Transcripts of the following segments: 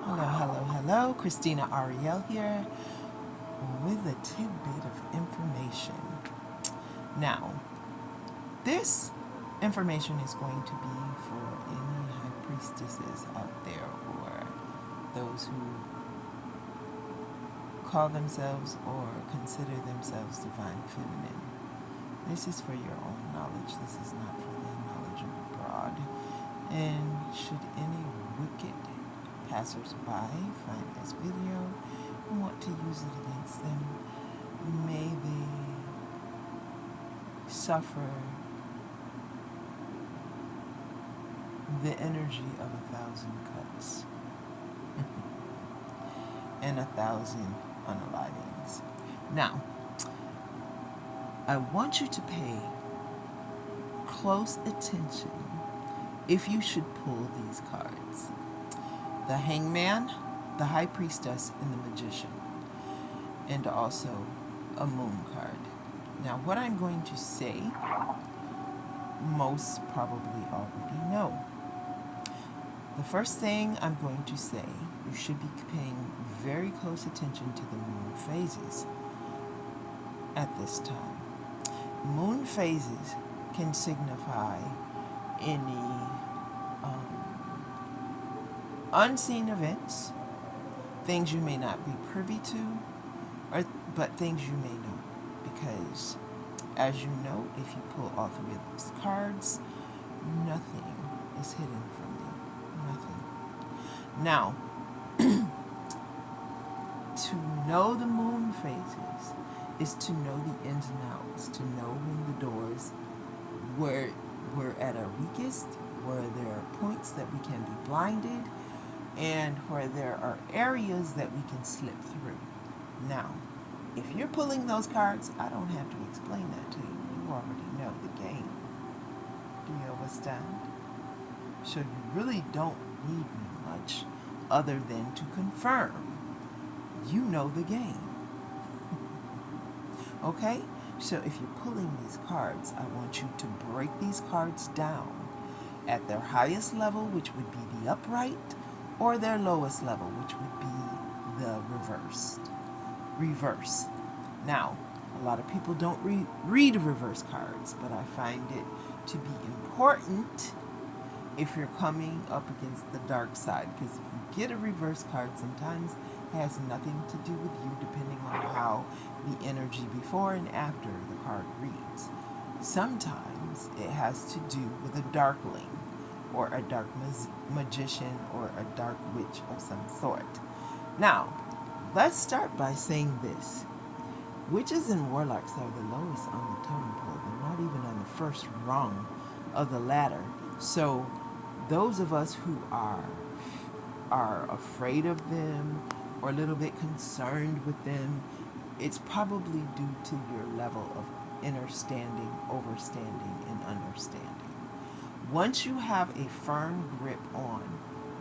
Hello, hello, hello. Christina Ariel here with a tidbit of information. Now, this information is going to be for any high priestesses out there or those who call themselves or consider themselves divine feminine. This is for your own knowledge. This is not for the knowledge of abroad. And should any wicked passersby find this video and want to use it against them, may they suffer the energy of 1,000 cuts and 1,000 unalivings. Now, I want you to pay close attention if you should pull these cards. The Hangman, the High Priestess, and the Magician, and also a Moon card. Now, what I'm going to say, most probably already know. The first thing I'm going to say, you should be paying very close attention to the moon phases at this time. Moon phases can signify any unseen events, things you may not be privy to, but things you may know. Because, as you know, if you pull all three of those cards, nothing is hidden from you. Nothing. Now, to know the moon phases is to know the ins and outs, to know when the doors where we're at our weakest, where there are points that we can be blinded, and where there are areas that we can slip through. Now, if you're pulling those cards, I don't have to explain that to you. You already know the game. Do you understand? So you really don't need me much other than to confirm you know the game. Okay? So if you're pulling these cards, I want you to break these cards down at their highest level, which would be the upright, or their lowest level, which would be the reverse. Now, a lot of people don't read reverse cards, but I find it to be important if you're coming up against the dark side, because if you get a reverse card, sometimes it has nothing to do with you, depending on how the energy before and after the card reads. Sometimes it has to do with a darkling, or a dark magician, or a dark witch of some sort. Now, let's start by saying this. Witches and warlocks are the lowest on the totem pole. They're not even on the first rung of the ladder. So those of us who are afraid of them or a little bit concerned with them, it's probably due to your level of understanding, overstanding, and understanding. Once you have a firm grip on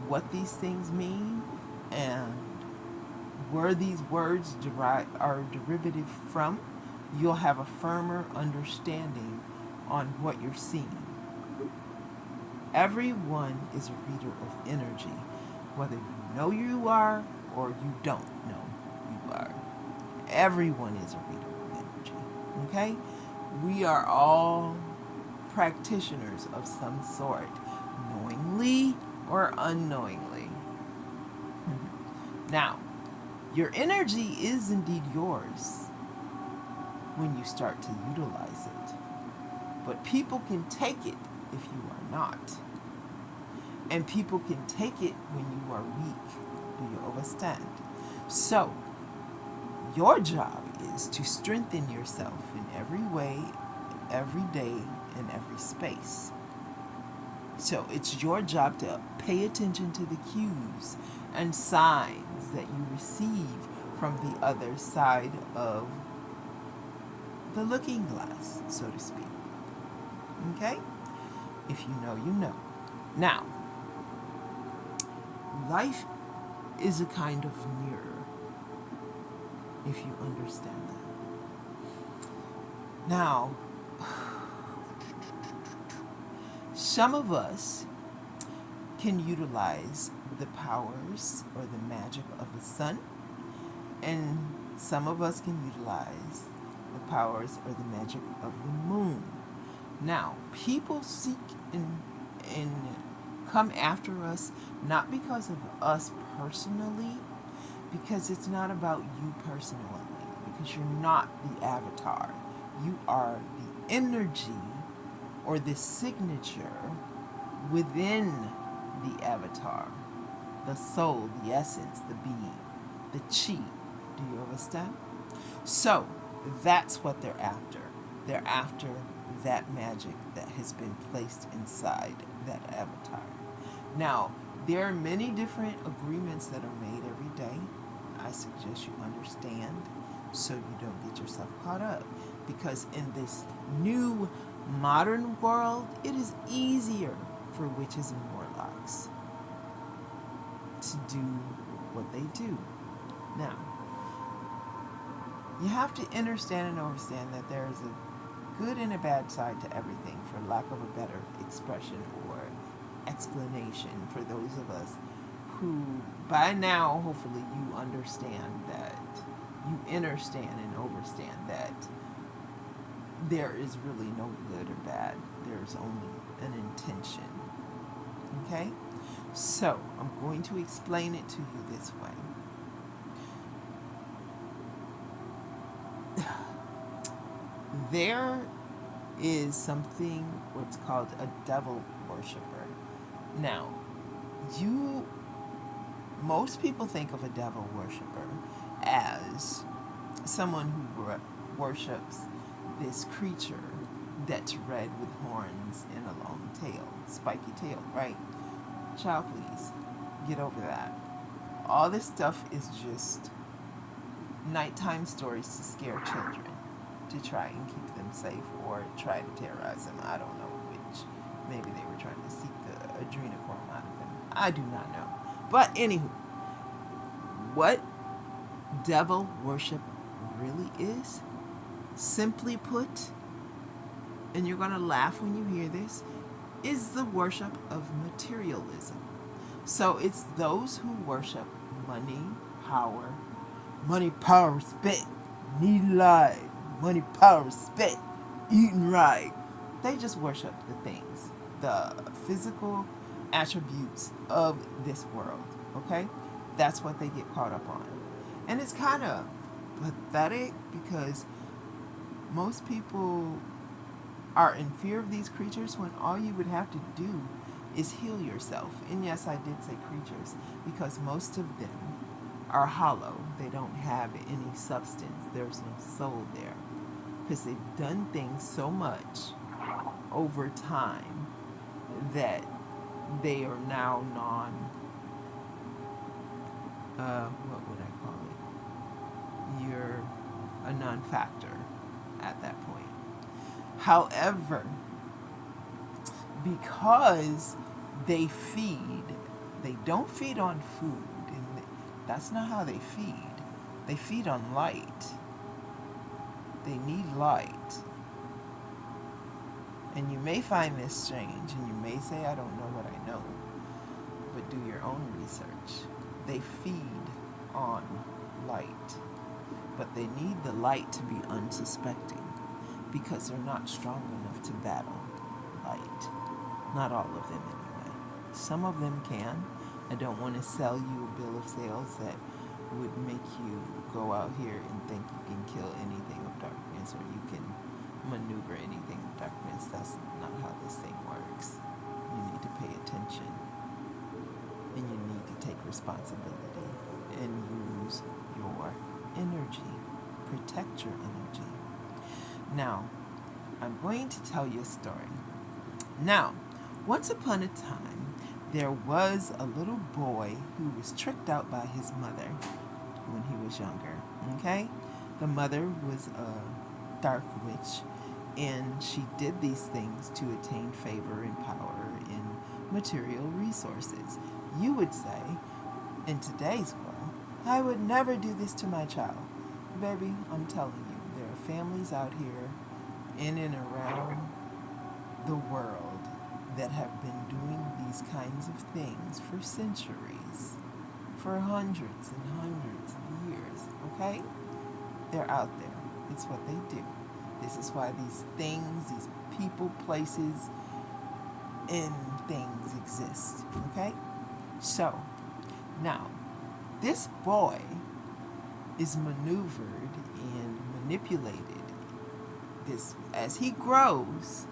what these things mean and where these words are derivative from, you'll have a firmer understanding on what you're seeing. Everyone is a reader of energy, whether you know you are or you don't know you are. Everyone is a reader of energy, okay? We are all practitioners of some sort, knowingly or unknowingly. Now, your energy is indeed yours when you start to utilize it, but people can take it if you are not, and people can take it when you are weak. Do you understand? So your job is to strengthen yourself in every way, every day, in every space. So it's your job to pay attention to the cues and signs that you receive from the other side of the looking glass, so to speak. Okay? If you know, you know. Now, life is a kind of mirror, if you understand that. Now, some of us can utilize the powers or the magic of the sun, and some of us can utilize the powers or the magic of the moon. Now, people seek and come after us not because of us personally, because it's not about you personally, because you're not the avatar. You are the energy or the signature within the avatar, the soul, the essence, the being, the chi. Do you understand? So that's what they're after. They're after that magic that has been placed inside that avatar. Now, there are many different agreements that are made every day. I suggest you understand so you don't get yourself caught up. Because in this new modern world, it is easier for witches and warlocks to do what they do. Now, you have to understand and understand that there is a good and a bad side to everything, for lack of a better expression or explanation for those of us who, by now, hopefully you understand that, you understand and understand that there is really no good or bad. There's only an intention. Okay? So, I'm going to explain it to you this way. There is something what's called a devil worshiper. Now, most people think of a devil worshiper as someone who worships this creature that's red with horns and a long tail, spiky tail, right? Child, please, get over that. All this stuff is just nighttime stories to scare children, to try and keep them safe or try to terrorize them. I don't know which. Maybe they were trying to seek the adrenochrome out of them. I do not know. But anywho, what devil worship really is, simply put, and you're going to laugh when you hear this, is the worship of materialism. So it's those who worship money, power, respect, need life, money, power, respect, eating right. They just worship the things, the physical attributes of this world, okay? That's what they get caught up on. And it's kind of pathetic because most people are in fear of these creatures when all you would have to do is heal yourself. And yes, I did say creatures because most of them are hollow. They don't have any substance. There's no soul there because they've done things so much over time that they are now what would I call it? You're a non-factor at that point. However, because they don't feed on food, and that's not how they feed. They feed on light. They need light. And you may find this strange, and you may say, I don't know what I know, but do your own research. They feed on light, but they need the light to be unsuspecting because they're not strong enough to battle light. Not all of them anyway. Some of them can. I don't want to sell you a bill of sales that would make you go out here and think you can kill anything of darkness or you can maneuver anything of darkness. That's not how this thing works. You need to pay attention and you need to take responsibility and use your energy. Protect your energy. Now, I'm going to tell you a story. Now, once upon a time, there was a little boy who was tricked out by his mother when he was younger, okay? The mother was a dark witch, and she did these things to attain favor and power and material resources. You would say, in today's world, I would never do this to my child. Baby, I'm telling you, there are families out here in and around the world that have been doing these kinds of things for centuries, for hundreds and hundreds of years, okay? They're out there. It's what they do. This is why these things, these people, places, and things exist, okay? So, now, this boy is maneuvered and manipulated. This, as he grows,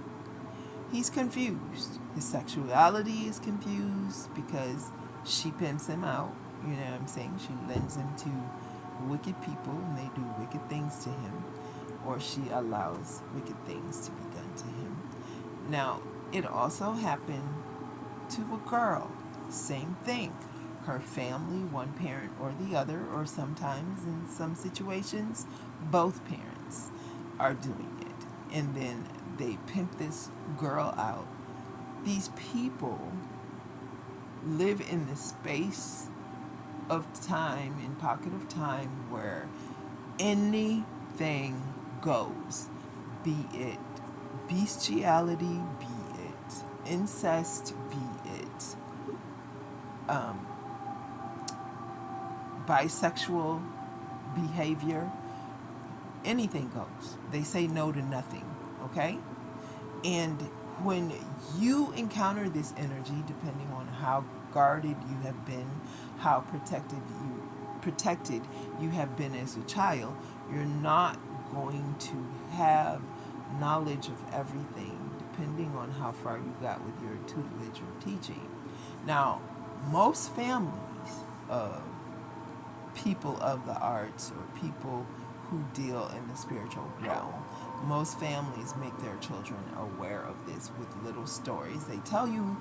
he's confused. His sexuality is confused because she pimps him out. You know what I'm saying? She lends him to wicked people and they do wicked things to him, or she allows wicked things to be done to him. Now, it also happened to a girl. Same thing. Her family, one parent or the other, or sometimes in some situations, both parents are doing it. And then they pimp this girl out. These people live in this space of time, in pocket of time, where anything goes. Be it bestiality, be it incest, be it bisexual behavior, anything goes. They say no to nothing, okay? And when you encounter this energy, depending on how guarded you have been, how protected you have been as a child, you're not going to have knowledge of everything, depending on how far you got with your tutelage or teaching. Now, most families of people of the arts or people who deal in the spiritual realm, most families make their children aware of this with little stories. They tell you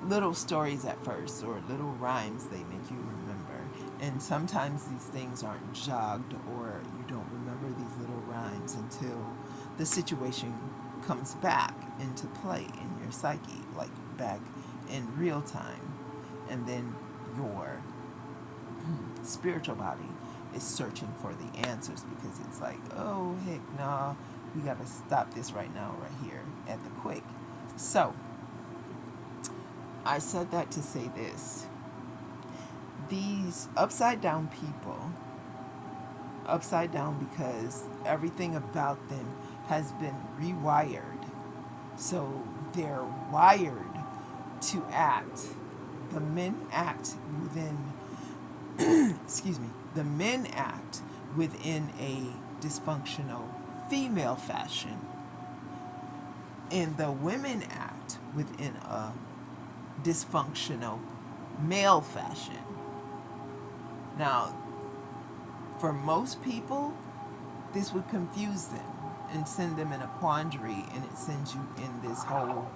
little stories at first, or little rhymes they make you remember. And sometimes these things aren't jogged, or you don't remember these little rhymes until the situation comes back into play in your psyche, like back in real time. And then your spiritual body is searching for the answers, because it's like, oh, heck, nah, we got to stop this right now, right here, at the quick. So, I said that to say this. These upside down people, upside down because everything about them has been rewired. So, they're wired to act. The men act within excuse me, the men act within a dysfunctional female fashion, and the women act within a dysfunctional male fashion. Now, for most people, this would confuse them and send them in a quandary, and it sends you in this whole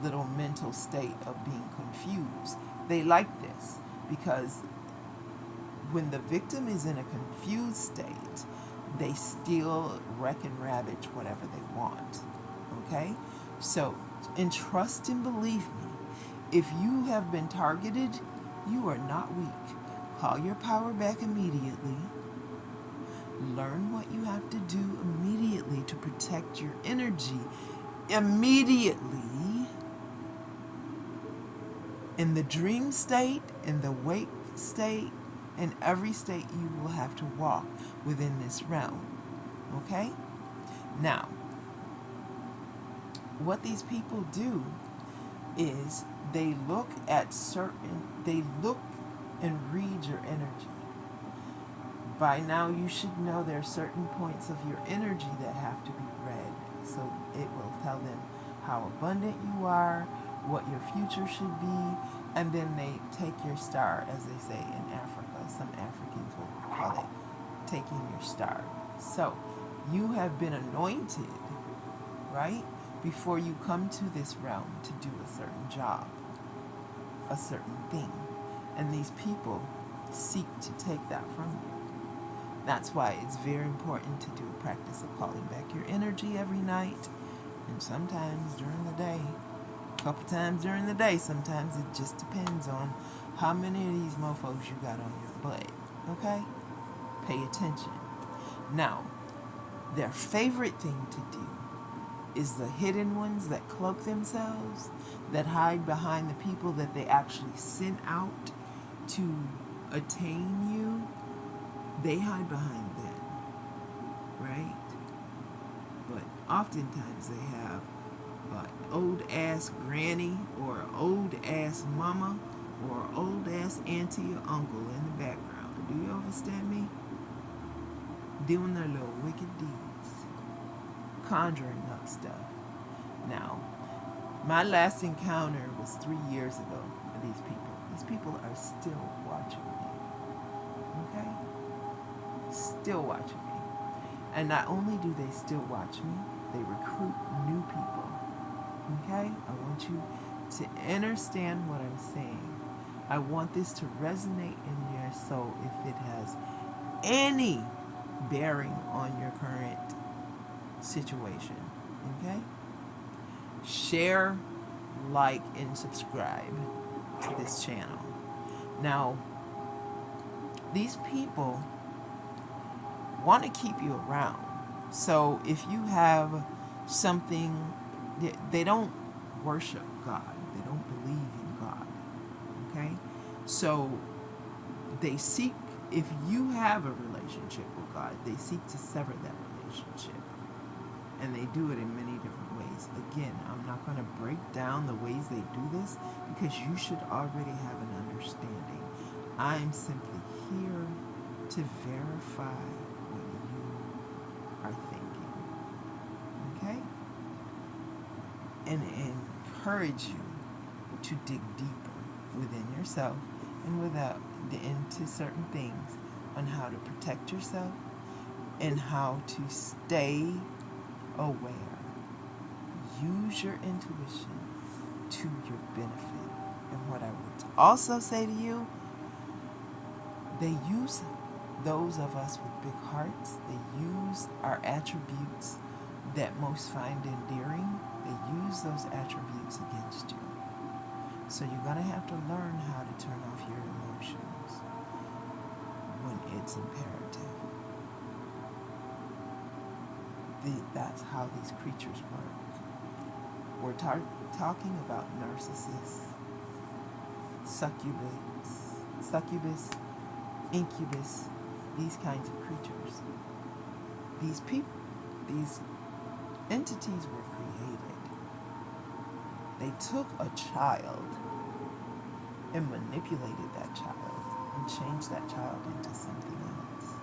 little mental state of being confused. They like this because when the victim is in a confused state, they still wreck and ravage whatever they want. Okay? So, and trust and believe me, if you have been targeted, you are not weak. Call your power back immediately. Learn what you have to do immediately to protect your energy. Immediately. In the dream state, in the wake state, in every state you will have to walk within this realm. Okay? Now, what these people do is they look and read your energy. By now you should know there are certain points of your energy that have to be read. So it will tell them how abundant you are, what your future should be, and then they take your star, as they say in Africa. Some Africans will call it taking your star. So you have been anointed, right, before you come to this realm to do a certain job, a certain thing. And these people seek to take that from you. That's why it's very important to do a practice of calling back your energy every night, and sometimes during the day. A couple times during the day. Sometimes it just depends on how many of these mofos you got on your butt. Okay? Pay attention. Now, their favorite thing to do is the hidden ones that cloak themselves, that hide behind the people that they actually sent out to attain you. They hide behind them, right? But oftentimes they have an old ass granny or an old ass mama or an old ass auntie or uncle in the background. Do you understand me? Doing their little wicked deeds, conjuring up stuff. Now, my last encounter was 3 years ago with these people. These people are still watching me. Okay? Still watching me. And not only do they still watch me, they recruit new people. Okay? I want you to understand what I'm saying. I want this to resonate in your soul if it has any bearing on your current situation. Okay? Share, like, and subscribe to this channel. Now, these people want to keep you around. So if you have something, they don't worship God. They don't believe in God. Okay? So they seek, if you have a relationship with God, they seek to sever that relationship. And they do it in many different ways. Again, I'm not going to break down the ways they do this because you should already have an understanding. I'm simply here to verify what you are thinking. Okay? And encourage you to dig deeper within yourself and into certain things on how to protect yourself and how to stay aware. Use your intuition to your benefit. And what I would also say to you, they use those of us with big hearts, they use our attributes that most find endearing, they use those attributes against you. So you're going to have to learn how to turn off your emotions when it's imperative. That's how these creatures work. We're talking about narcissists, succubus, incubus, these kinds of creatures. These people, these entities were created. They took a child and manipulated that child and changed that child into something else.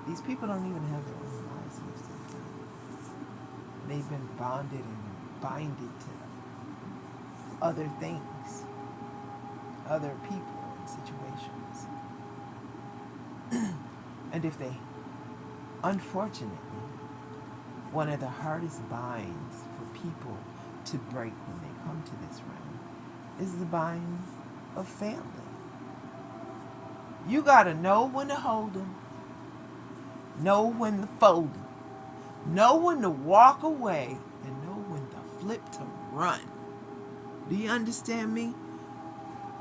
These people don't even have their own lives most of the time. They've been bonded and binded to other things, other people and situations. And if they, unfortunately, one of the hardest binds for people to break when they come to this realm is the bind of family. You gotta know when to hold them, know when to fold them, know when to walk away, and know when to flip to run. Do you understand me?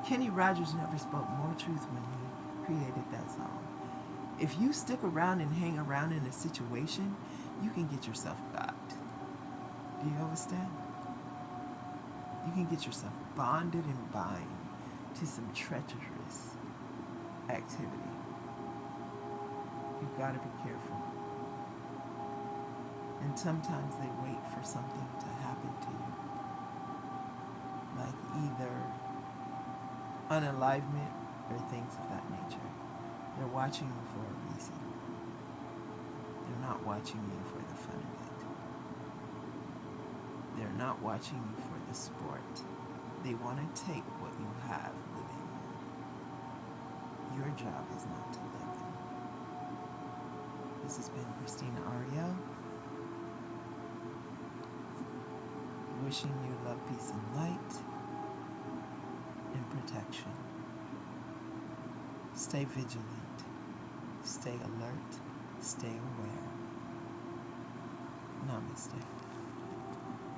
Kenny Rogers never spoke more truth when he created that song. If you stick around and hang around in a situation, you can get yourself got. Do you understand? You can get yourself bonded and bind to some treacherous activity. You've got to be careful. And sometimes they wait for something to happen to you, like either unalivement or things of that nature. They're watching you for a reason. They're not watching you for the fun of it. They're not watching you for the sport. They want to take what you have within you. Your job is not to let them. This has been Christina Ariel, wishing you love, peace, and light, and protection. Stay vigilant, stay alert, stay aware. Namaste.